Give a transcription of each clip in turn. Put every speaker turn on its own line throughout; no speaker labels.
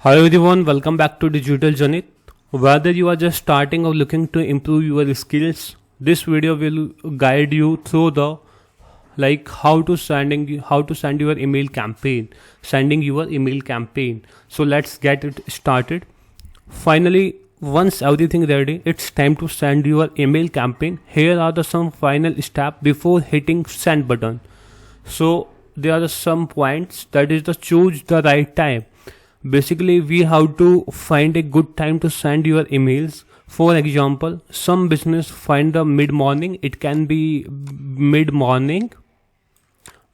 Hello everyone, welcome back to Digital Journey. Whether you are just starting or looking to improve your skills, this video will guide you through the how to send your email campaign, sending your email campaign. So let's get it started. Finally, once everything ready, it's time to send your email campaign. Here are the some final steps before hitting send button. So there are some points, that is the choose the right time. Basically, we have to find a good time to send your emails. For example, some business find the mid morning. It can be mid morning.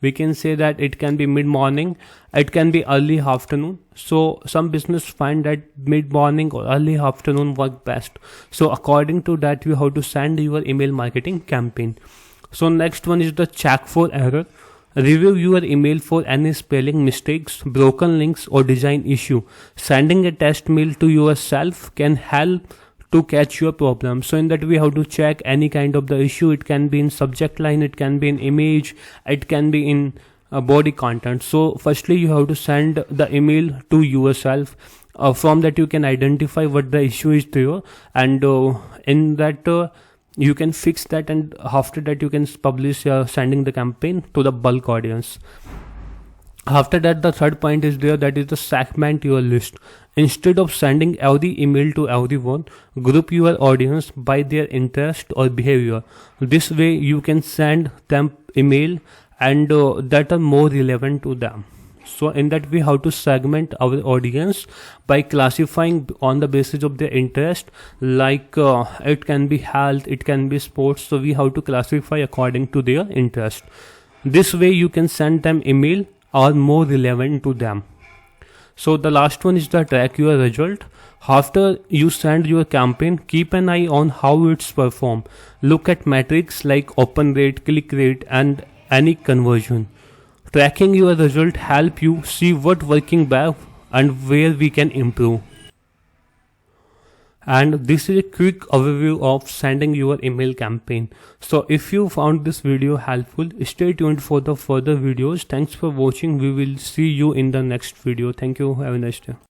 We can say that it can be mid morning. It can be early afternoon. So some business find that mid morning or early afternoon work best. So according to that, you have to send your email marketing campaign. So next one is the check for error. Review your email for any spelling mistakes, broken links or design issue. Sending a test mail to yourself can help to catch your problem. So in that we have to check any kind of the issue. It can be in subject line, it can be in image, it can be in body content. So firstly you have to send the email to yourself. From that you can identify what the issue is there, and in that you can fix that, and after that you can publish sending the campaign to the bulk audience. After that, the third point is there, that is the segment your list. Instead of sending every email to everyone, group your audience by their interest or behavior. This way you can send them email and that are more relevant to them. So in that we have to segment our audience by classifying on the basis of their interest, it can be health, it can be sports. So we have to classify according to their interest. This way you can send them email or more relevant to them. So the last one is the track your result. After you send your campaign, keep an eye on how it's performed. Look at metrics like open rate, click rate and any conversion. Tracking your result help you see what working well and where we can improve. And this is a quick overview of sending your email campaign. So if you found this video helpful, stay tuned for the further videos. Thanks for watching. We will see you in the next video. Thank you. Have a nice day.